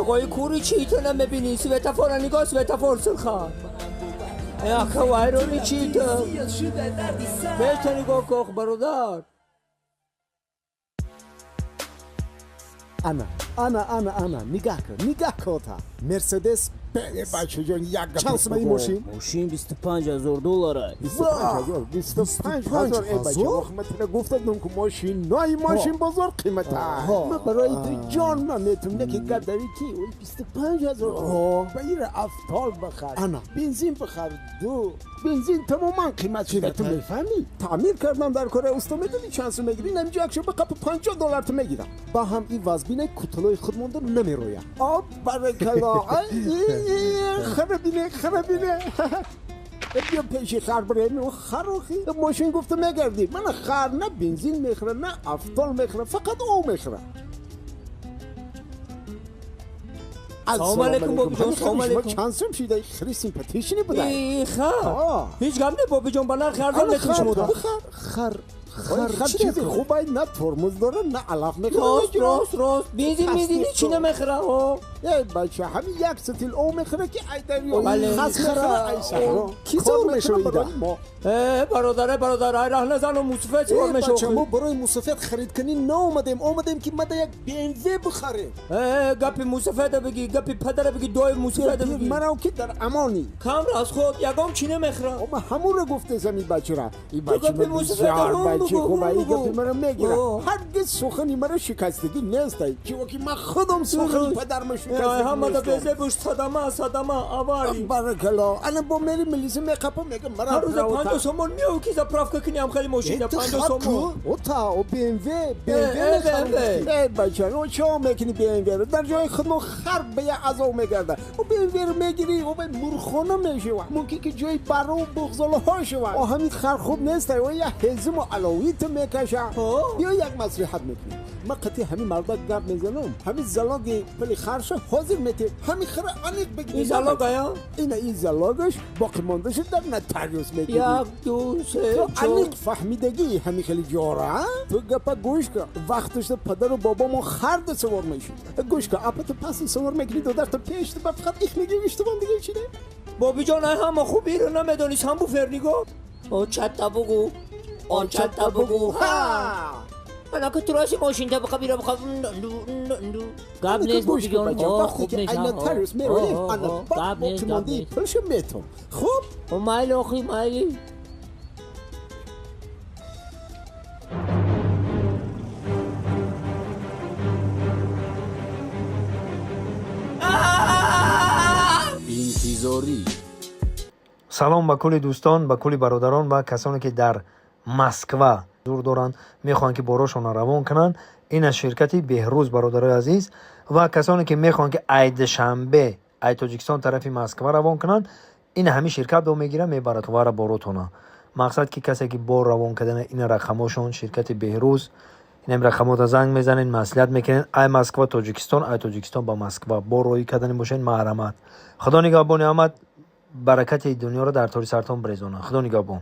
آقای کوری چی تو نمیبینی؟ سویتافور نگاه سویتافور سرخان اخه وایرونی چی تو؟ بیتا نگاه کخ برادر انا نگاه کن تا مرسدس بله بچه جان یک چند سمه این ماشین؟ ماشین 25,000 $25,000 ای بچه وقت گفتم که ماشین نای ماشین بزرگ قیمت من برای تو جان من میتونم که قدری کی اون 25,000 بگیر افتال بخر انا بنزین بخر دو بنزین تماما قیمت شده تو میفهمی تعمیر کردم در کره اوستا میدونی چند سو میگیری نمیجا اکشو به قپ $50 تو میگیرم با هم این وزبینه کتلوی خود مونده نمیرویم آب برکلا خرابینه بیا پیشی خر بریم و خروخی ماشین گفته میگردی من خر نه بنزین میخره نه افتال میخره فقط او میخره سلام علیکم بابی جان سلام علیکم چند سم شیده خیلی سیمپاتیشنی بوده خر هیچ گم نه بابی جان بنر خردان میتون شما خر چیزی خوبه نه ترمز داره نه علف میخره راست بنزین میدینی چی نمیخره ای بچه همین یک ستیل او میخره که ای دریو خس میخره ای شهرو کی زور میشه ایده برادر ای راه نزن و موسفه چور میشه بچه ما برای موسفت خرید کنی نه اومدیم که مده یک BMW بخریم گپی موسفه بگی گپی پدر بگی دوی موسفه بگی منو که در امانی کم از خود یگام چی نمیخره اما همون رو گفته زمین بچه را این گپی بچه موسفه بچه خوبه این بگو. گپی مرا میگیره اوه. هرگز سخنی مرا شکستگی نیست چی وکی من خودم سخنی پدرم شکستگی همه دا نیست بیزه بوش صدمه آواری بارکلا انا با میری ملیزه میقپم میگم مرا هر روز 50 سومون میو کی زپراف کنی هم خیلی ماشین 50 سومون او تا او BMW BMW. ای بچه او چه میکنی BMW رو در جای خودمون خر به یه عزا میگرده او BMW رو میگیری او به مرخونه میشه ممکن که جای برو و بغزاله ها شود او همین خر خوب نیست او یه حزم و علویت میکشه یا یک مصلحت میکنی من قطعی همین مردک گپ میزنم همین زلاگ پلی خرش حاضر میتی همین خر انیق بگی این زلاگ آیا؟ این زلاگش باقی ماندهش در نتریوس میگیری یک دو سه تو چهار انیق فهمیدگی همین خیلی جاره تو گپا گوش کن وقتش پدر و بابامو خرد سوار میشید گوش کن اپت پس سوار میگیری دو در تا پیش تو فقط ایخ میگیری اشتباه دیگه چیه بابی جان همه خوبی رو نمیدونی سمبو فرنیگو آن چتا بگو انا که تراسی ماشین تا بخواب گاب نیست بابی جان خوب نیست اینا تریوس میرویم انا گاب نیست پلشو میتون خوب مایل آخی مایلی انتظاری салом ба кулли дӯстон ба кулли бародарон ва касоне ки дар москва зур доранд мехоҳанд ки борошонро равон кунанд ин аз ширкати беҳрӯз бародарои азиз ва касоне ки мехоҳанд ки айдушанбе ай тоҷикистон тарафи москва равон кунанд ин ҳамин ширкат бо мегира мебарад хабара боротона мақсад ки касе ки бор равон кардани ин рақамошон ширкати беҳрӯз ин рақамота занг мезанед маслиҳат мекунед ай москва тоҷикистон ай тоҷикистон ба москва бор роҳӣ кардани бошед маҳрамат худо нигаҳбони омад баракати дунёро дар тори сартон брезона худо нигаҳбон